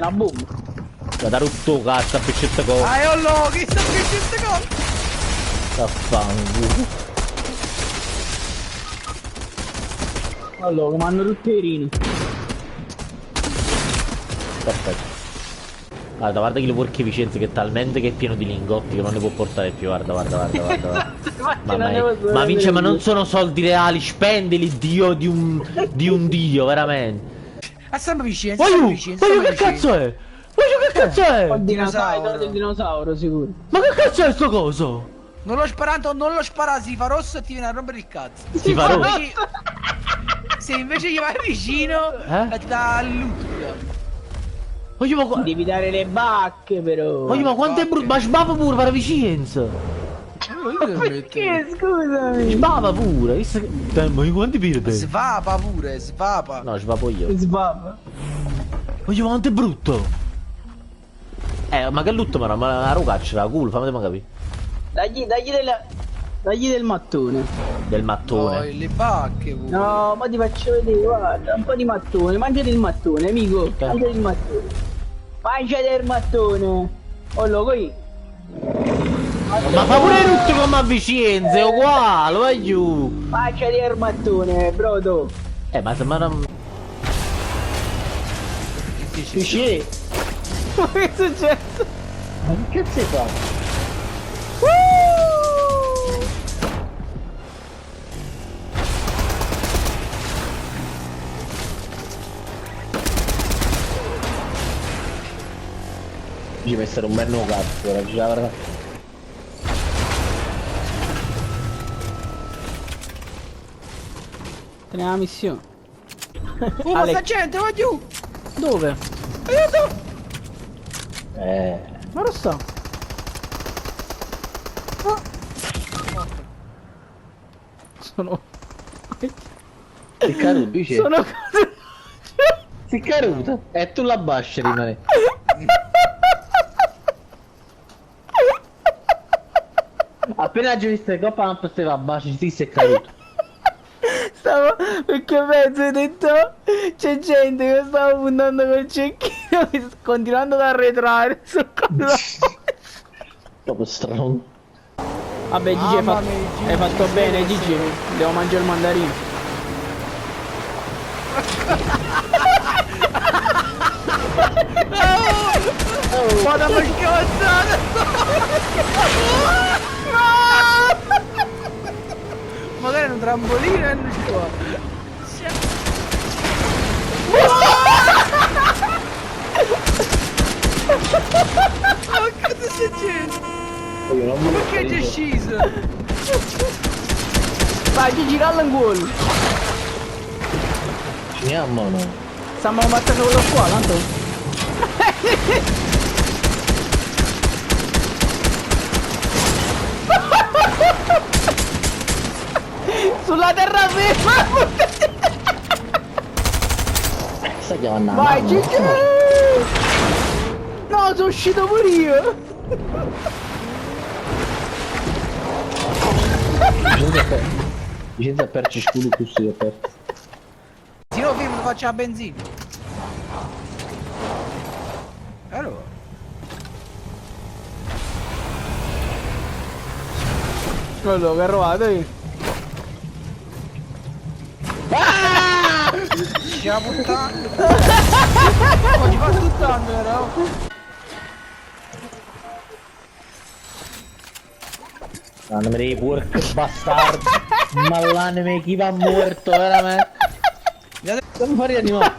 una bomba. Da rotto cazzo a piccetta cosa. Ah, io lo, che sta piccetta cosa? Vaffanculo. Allora, comando tutterino. Perfetto. Guarda che le porche Vicenza che è talmente che è pieno di lingotti che non ne può portare più, guarda. Ma vince, ma non sono soldi reali, spendili dio di un dio, veramente. Ah, sempre vicino, Ma che cazzo è? Ma che cazzo è? Il dinosauro, del dinosauro sicuro. Ma che cazzo è sto coso? Non l'ho sparato, si fa rosso e ti viene a rompere il cazzo. Si fa rosso? Se invece gli vai vicino, ti dà l'utile. Devi dare le bacche però. Ma quanto è brutto? Ma sbava pure per la vicinanza. Perché scusami? Sbava pure. Ma quanti perde? Svapa pure, svapa. No, svapo io. Sbava. Ma quanto è brutto? Ma che lutto, ma la rocaccia, la culo, fammi capire. Dagli del mattone. Del No, mattone. le bacche pure. No, ma ti faccio vedere, guarda, un po' di mattone, mangiati il mattone, amico. Mangiati il mattone. Mangiati il mattone. Oh, lo qui. Ma fa pure tutto come a Vicenza, è uguale, vai giù. Mangiati il mattone, brodo. Ma se non... Sì. Ma che è successo? Ma che cazzo hai fatto? Deve essere un bel nuovo cazzo, ora già. Teniamo la missione. Oh, ma sta gente, va giù! Dove? Aiuto! Ma lo so. Sono... Sei caduto, dice? Sono... Sei caduto? E tu la bascia rimane. Appena già visto che coppa non poteva bascia, ti sei caduto. Stavo... Perché penso hai detto... C'è gente che stava puntando col cecchino continuando ad arretrare sul collo. Proprio strano. Vabbè Gigi, hai fatto bene Gigi. Devo mangiare il mandarino. Vado a schiazzare! Magari un trampolino e non si può. Ma cosa è successo? Ma perché c'è sceso? Vai Gigi, ralla in gol. Finiamo no? Stiamo ammazzando quello qua, tanto. Sulla terraferma. Sai che vanno. Vai Gigi. No, sono uscito pure io. Vicenza perci sculi più si è aperto. Se no fermo faccio la benzina. Allora. Quello che è rovato io. Ci va puttana. Oggi fa tutt'anno, vero? L'anime dei porco bastardo. Ma l'anime chi va morto veramente. Non mi fa rianimare.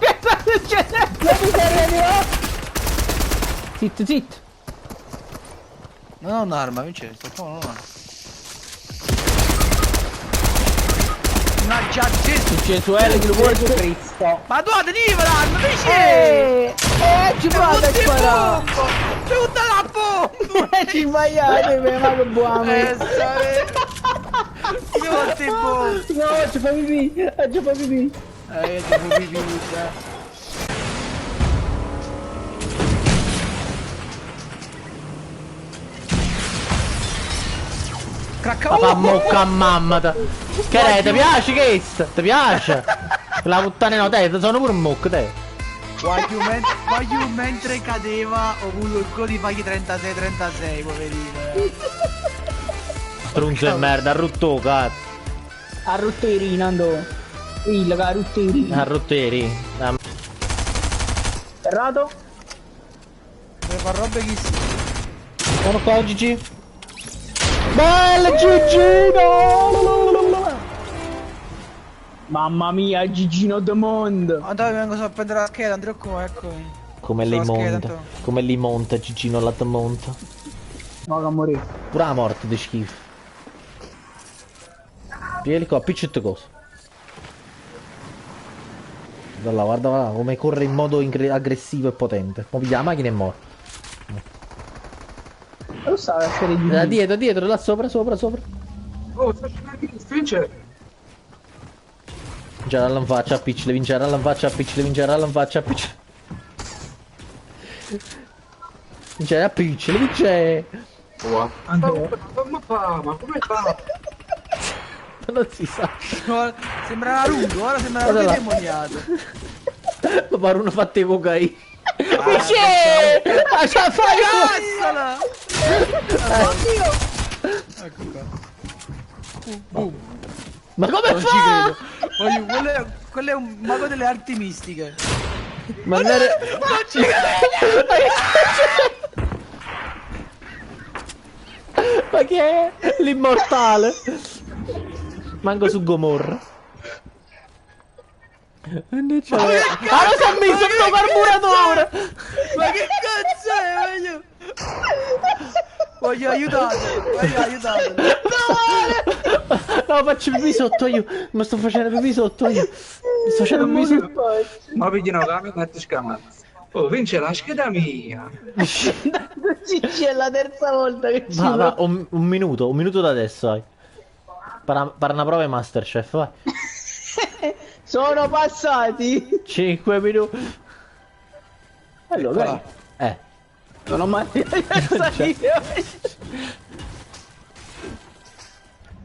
Zitto, zitto. Non ho un'arma, Vincenzo, non ho un'arma. Mannaggia, Gesuele che lo vuole Cristo. ma tu tenevi l'arma, dici? Ci vado a sparare. Tutta la bomba! Ci sbagliate, ma che buono. Io ti bomba! No, ci fa pipì, ci fa pipì. Ti fa pipì, Ma fa mocca a mamma. Che è? Ti piace che ti piace? La puttana no, te sono pure un mocco te. Voglio mentre cadeva ho voluto il gol di Faghi 36-36, poverino. Strunzo di merda, ha rotto, cazzo. A rotteri, Nando. Il che a rotteri. Ha rotteri. Errato? Deve far robe chi si. Sono qua, Gigi. Bella Gigino! Mamma mia, Gigino the Mondo. Andate, vengo solo a prendere la scheda, Andrea qua, eccomi. Come Sulla lei scheda, monta. Antonio. Come lei monta, Gigino la te monta. No, che morire. Pure la morte di schifo. Vieni qua, piccette cose. Guarda, guarda come corre in modo aggressivo e potente. Mo piglia la macchina e muore. Lo sa essere di Da dietro, dietro, là sopra, sopra, sopra. Oh, sta scendendo il stringe. Vincere alla faccia a piccole, vincere alla faccia a piccole, vincere alla faccia a piccole. Vincere a piccole, vincere. Ma come fa? Ma come fa? Non si sa. Sembra Naruto, ora sembra Guarda Naruto là. demoniato. Ma pare uno fatte cocaina. Vincere! Ma ce la fai! Cazzala! Ecco qua. Boom. Ma come Non ci fa? credo. Voglio, quello è un mago delle arti mistiche. Ma andare... Non ci credo! Ma che è? L'immortale. Manco su Gomorra. Ah, lo so messo sto carburatore! Ma che cazzo è? Voglio aiutarlo! Voglio aiutarlo! No, faccio pipì sotto io! Ma sto facendo pipì sotto io! Sto facendo pipì sotto. Ma vedi no, la mia scama. Oh, vince la scheda mia. Gigi è la terza volta che ci Va, un minuto da adesso, vai. Per una prova di Masterchef, vai. Sono passati. 5 minuti. Allora, non ho mai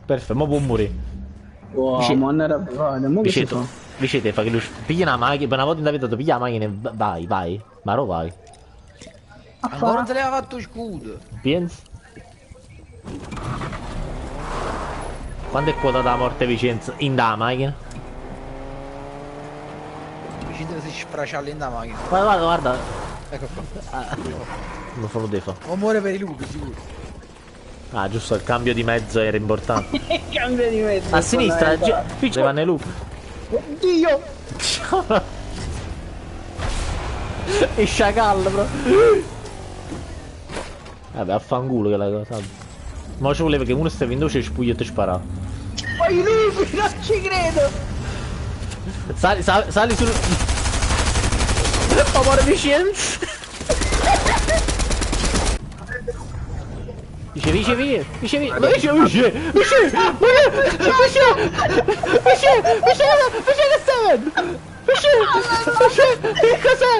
Perfetto, mo può morire. wow, Dice- ma non era provata. Mo che si fa? Vicete, fa che lui piglia una macchina, per una volta in vita tu piglia la macchina e vai, vai. Ma no vai. Ancora non se l'aveva fatto scudo. Pensi? Quando è quota da morte Vicenza? In da macchina? Vicino si sfraccialla in da macchina. Guarda, guarda. Ecco qua. Non fa lo defa. O muore per i lupi, sicuro. Ah, giusto, il cambio di mezzo era importante. Cambia di mezzo. A sinistra, va nei lupi. Oddio. E sciacallo, bro. Vabbè, affanculo che la cosa. Ma ci voleva che uno stava in voce e spuglia e ti spara. Ma i lupi, non ci credo. Sali sul... Amore Vicenza. Vice, ma che stai avendo? Che cos'è?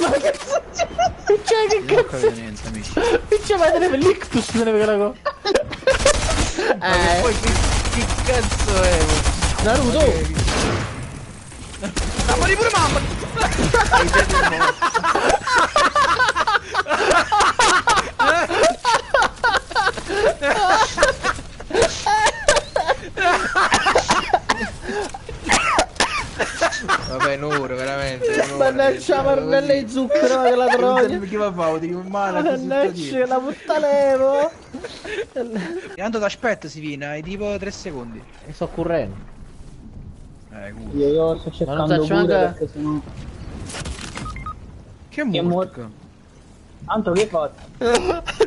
Ma che succede? Che Non ho capito niente, amici. C'è madre per l'ictus, se ne vede la cosa. Poi che cazzo è? Naruto. Ma muori pure mamma! Vabbè, Nuro, veramente. Mannaggia, marmella di zucchero che la troia. Che va a fare? Ti male. Mannaggia, la puttalevo. Tanto ti aspetto, si viene, hai tipo 3 secondi. Mi sto correndo. Cool. Io sto Ma non cercando faccio pure manca- perché sennò... Che Che morto? Tanto che hai fatto?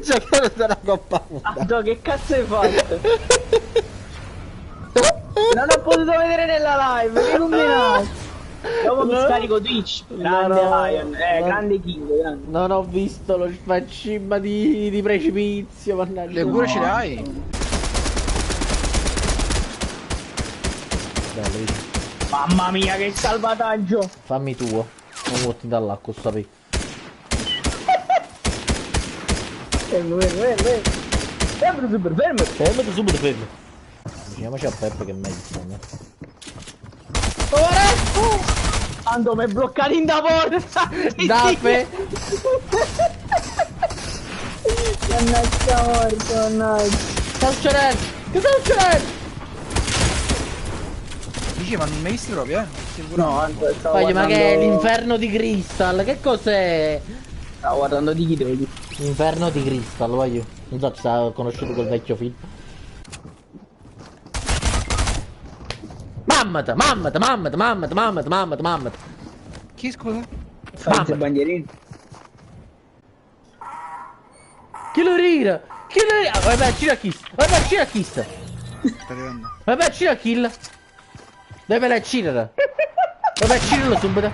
Giocare della coppa. Tanto che cazzo hai fatto? Non ho potuto vedere nella live, che illuminato. Dopo mi scarico Twitch. Grande No, Lion, no. grande King, grande. Non ho visto lo sfaccimma di precipizio, mannaggia. Le cure ce le hai? Bello, vedi? Mamma mia che salvataggio. Fammi tuo. Non vuoti dall'acqua, sapevi. Fermo. Fermo, super fermo. Fermati subito, fermo. Avviciniamoci a Peppe che è meglio, secondo me. Ando mi bloccato in da porta. Daffe. Mannaggia morto, mannaggia. Sta succedendo? Che sta succedendo? Dici, ma non mi hai visto proprio, eh? No, anzi, stavo Voglio, ma che è guardando... l'inferno di Crystal? Che cos'è? Stavo guardando di chi devo dire. L'inferno di Crystal, voglio. Non so se ha conosciuto quel vecchio film. Mammata, mammata, mammata, mammata, mammata, mammata, mammata. Chi scusa? Fai il bandierino. Chi lo rira? Chi lo rira? Vabbè, c'era kiss. Vabbè, c'era kiss. Sta arrivando. Vabbè, c'era kill. Deve la uccidere. Vabbè, uccidilo subito.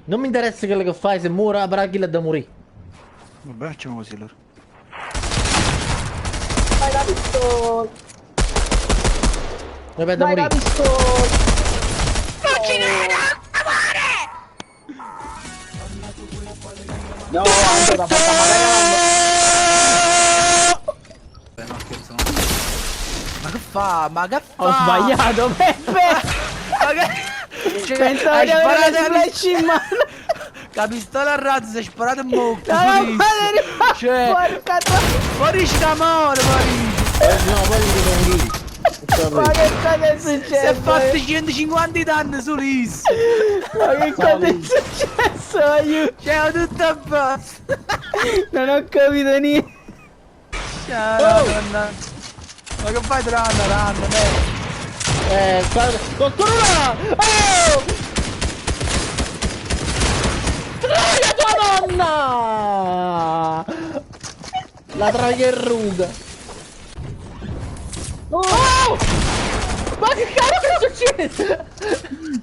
Non mi interessa quello che fai, se muore la kill è da morire. Vabbè, facciamo così allora. Vai la pistola. Vabbè, da Vai la morire. pistola. No, Ando l'ha fatta magari. No, scherzo, no. Ma che fa? Ma che fa? Ho sbagliato, Peppe. Ma che... Cioè, Pensavo hai di avere sparato la flash in mano. la pistola a razzo, sei sparato in bocca. No, Sulis. madre, Cioè, porca troia. morisci d'amore, morisci. No, poi devo morire. Ma che cosa è Si è successo? fatto 150 danni su Lis. Ma che cosa è successo? Aiuto. Ciao, tutto a posto. Non ho capito niente. Ciao, donna. Ma che fai, Ranna, Guarda, qualcuno là! Oh! Troia tua nonna! La troia in ruga. Oh! Ma che cazzo è successo?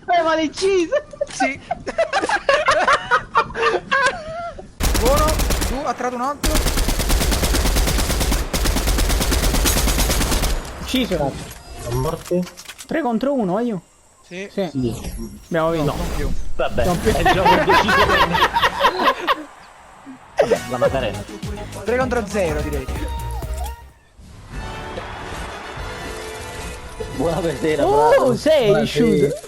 Ma l'hai ucciso? Sì. Buono, tu, ha tratto un altro. Ucciso. Sono morti? 3 contro 1, io. Sì. Sì. Sì. Abbiamo vinto. Non più. Vabbè, Non più. è il gioco deciso bene. Vabbè, la Macarena. 3 contro 0, direi. Buona per sera, Oh, 6 shoot.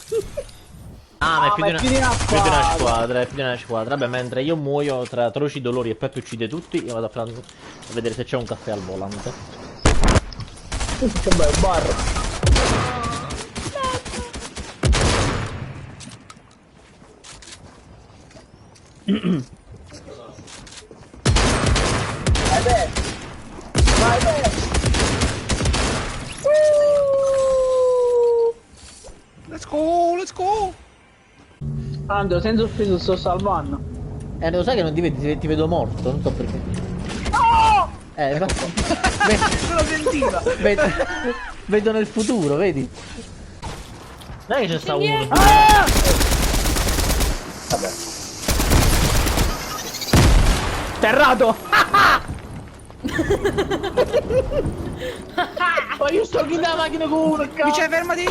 Ah, ma è più ma di è più di una più di una squadra. squadra, è più di una squadra. Vabbè, mentre io muoio tra atroci dolori e Peppe uccide tutti, io vado a pranzo a vedere se c'è un caffè al volante. Che bel bar. Vai bene. Vai bene. Let's go, let's go. Ando, senza offeso sto salvando. Lo sai che non ti vedo morto, non so perché. No! Se lo sentiva. Vedo nel futuro, vedi? Non è che c'è sta uno. Ah! Terrato! Ma io sto in la macchina con uno, Qui c'è, fermati.